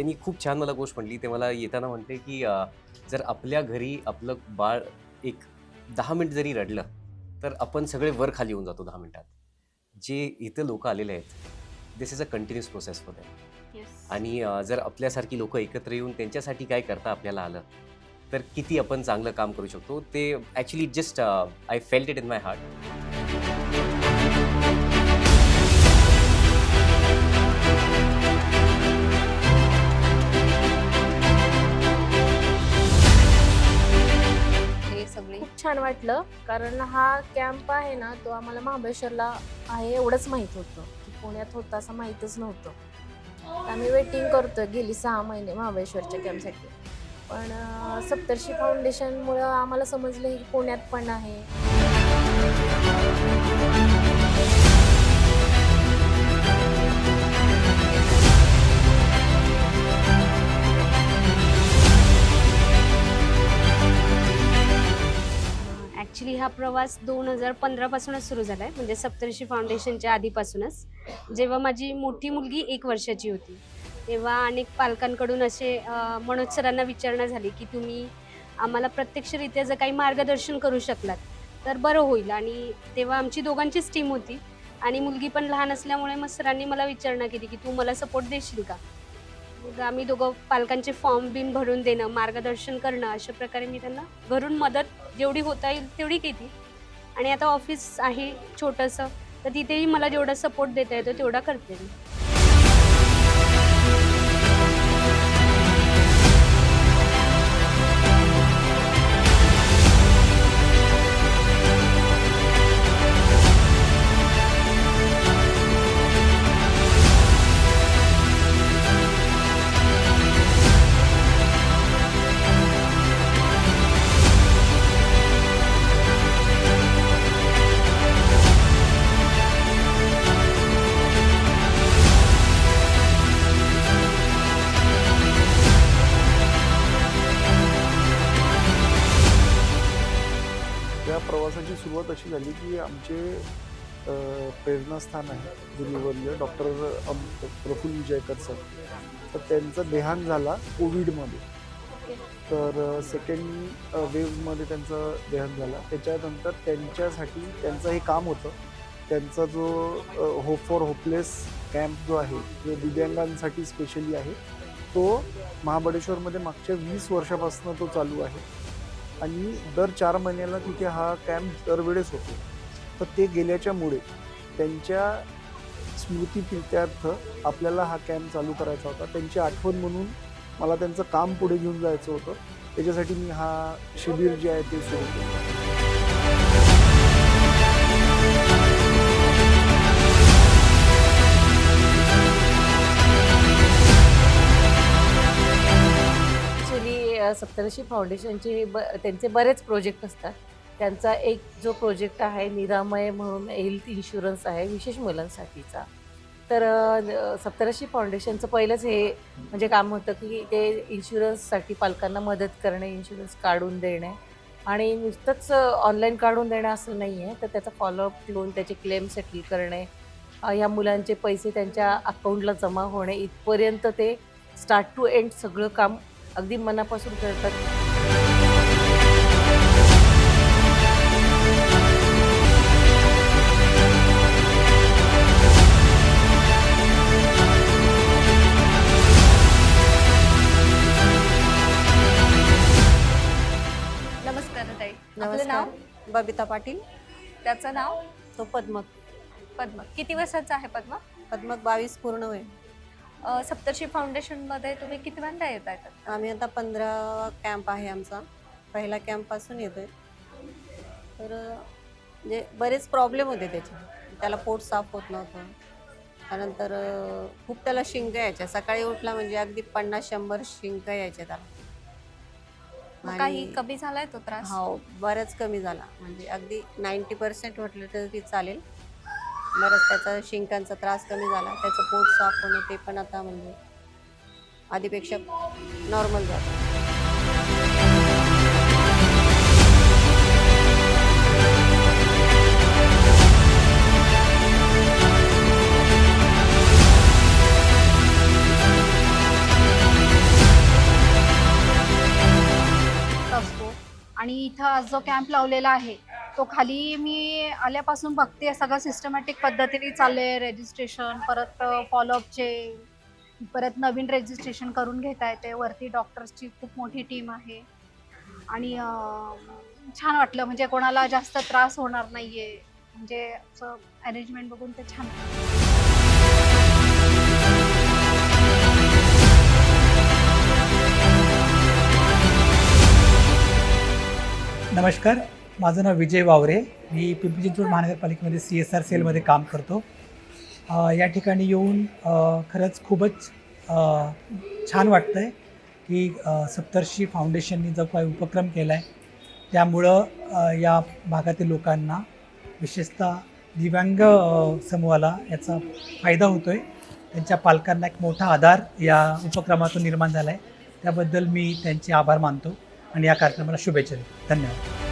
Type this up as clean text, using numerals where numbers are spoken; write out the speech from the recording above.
त्यांनी खूप छान मला गोष्ट म्हटली. ते मला येताना म्हटले, की जर आपल्या घरी आपलं बाळ एक 10 मिनिट जरी रडलं, तर आपण सगळे वर खाली होऊन जातो 10 मिनिटात. जे इथे लोकं आलेले आहेत, this is a continuous process for them. Yes. आणि जर आपल्यासारखी लोकं एकत्र येऊन त्यांच्यासाठी काय करता आपल्याला आलं, तर किती आपण चांगलं काम करू शकतो. ते actually just I felt it in my heart. हे सगळे खूप छान वाटलं कारण हा कॅम्प आहे ना तो आम्हाला महाबळेश्वरला आहे एवढंच माहीत होतं की पुण्यात होतं असं माहीतच नव्हतं. आम्ही वेटिंग करतोय गेली 6 महिने महाबळेश्वरच्या कॅम्पसाठी. पण सप्तर्षी फाउंडेशनमुळं आम्हाला समजलं की पुण्यात पण आहे. ॲक्च्युली हा प्रवास 2015 पासूनच सुरू झाला आहे, म्हणजे सप्तर्षी फाउंडेशनच्या आधीपासूनच. जेव्हा माझी मोठी मुलगी 1 वर्षाची होती, तेव्हा अनेक पालकांकडून असे मनोज सरांना विचारणा झाली की तुम्ही आम्हाला प्रत्यक्षरित्या जर काही मार्गदर्शन करू शकलात तर बरं होईल. आणि तेव्हा आमची दोघांचीच टीम होती आणि मुलगी पण लहान असल्यामुळे मग सरांनी मला विचारणा केली की तू मला सपोर्ट देशील का. मग आम्ही दोघं पालकांचे फॉर्म बिन भरून देणं, मार्गदर्शन करणं, अशा प्रकारे मी त्यांना घरून मदत जेवढी होता येईल तेवढी केली. आणि आता ऑफिस आहे छोटंसं, तर तिथेही मला जेवढा सपोर्ट देता येतो तेवढा करते मी. या प्रवासाची सुरुवात अशी झाली की आमचे प्रेरणास्थान आहे गुरुवर्य डॉक्टर प्रफुल्ल विजयकर सर. तर त्यांचा देहांत झाला कोविडमध्ये. तर सेकंड वेव्हमध्ये त्यांचा देहांत झाला. त्याच्यानंतर त्यांच्यासाठी त्यांचं हे काम होतं. त्यांचा जो होप फॉर होपलेस कॅम्प जो आहे जो दिव्यांगांसाठी स्पेशली आहे तो महाबळेश्वरमध्ये मागच्या 20 वर्षापासून तो चालू आहे. आणि दर 4 महिन्याला तिथे हा कॅम्प दरवेळेस होतो. तर ते गेल्याच्यामुळे त्यांच्या स्मृतीप्रित्यर्थ आपल्याला हा कॅम्प चालू करायचा होता. त्यांची आठवण म्हणून मला त्यांचं काम पुढे घेऊन जायचं होतं. त्याच्यासाठी मी हा शिबिर जे आहे ते सुरू केलं. ॲक्च्युली सप्तर्षी फाउंडेशनचे त्यांचे बरेच प्रोजेक्ट असतात. त्यांचा एक जो प्रोजेक्ट आहे निरामय म्हणून हेल्थ इन्शुरन्स आहे विशेष मुलांसाठीचा. तर सप्तर्षी फाउंडेशनचं पहिलंच हे म्हणजे काम होतं की ते इन्शुरन्ससाठी पालकांना मदत करणे, इन्शुरन्स काढून देणे आणि नुसतंच ऑनलाईन काढून देणं असं नाही आहे. तर त्याचा फॉलोअप घेऊन त्याचे क्लेम सेटल करणे, ह्या मुलांचे पैसे त्यांच्या अकाउंटला जमा होणे इथपर्यंत ते स्टार्ट टू एंड सगळं काम अगदी मनापासून करतात. नमस्कार ताई. आपलं नमस्कार. नाव? बबिता पाटील. त्याचं नाव? तो पद्मक. पद्मक. किती वर्षाचा आहे पद्मक? पद्मक 22 पूर्ण होईल. सप्तर्षी फाउंडेशनमध्ये तुम्ही कितव्यांदा येत आहेत? आम्ही आता 15वा कॅम्प आहे आमचा. पहिला कॅम्पपासून येतोय. तर म्हणजे बरेच प्रॉब्लेम होते त्याचे. त्याला पोट साफ होत नव्हतं. त्यानंतर खूप त्याला शिंका यायच्या. सकाळी उठला म्हणजे अगदी 50-100 शिंका यायच्या त्याला. मग काही कमी झालाय तो त्रास? हो, बऱ्याच कमी झाला. म्हणजे अगदी 90% म्हटलं तरी चालेल. बरंच त्याचा शिंकांचा त्रास कमी झाला. त्याचं पोट साफ होणं ते पण आता म्हणजे आधीपेक्षा नॉर्मल झालं. आज जो कॅम्प लावलेला आहे तो खाली मी आल्यापासून बघते सगळं सिस्टमॅटिक पद्धतीने चाललं आहे. रजिस्ट्रेशन, परत फॉलोअपचे, परत नवीन रजिस्ट्रेशन करून घेता येते. वरती डॉक्टर्सची खूप मोठी टीम आहे आणि छान वाटलं, म्हणजे कोणाला जास्त त्रास होणार नाही आहे, म्हणजे असं अरेंजमेंट बघून ते छान वाटलं. नमस्कार, माझं नाव विजय वावरे. मी पिंपरी चिंचवड महानगरपालिकेमध्ये CSR सेलमध्ये काम करतो. या ठिकाणी येऊन खरंच खूपच छान वाटतं आहे की सप्तर्षी फाउंडेशननी जो काही उपक्रम केला आहे त्यामुळं या भागातील लोकांना, विशेषतः दिव्यांग समूहाला याचा फायदा होतो आहे. त्यांच्या पालकांना एक मोठा आधार या उपक्रमातून निर्माण झाला आहे. त्याबद्दल मी त्यांचे आभार मानतो आणि या कार्यक्रमाला शुभेच्छा देतो. धन्यवाद.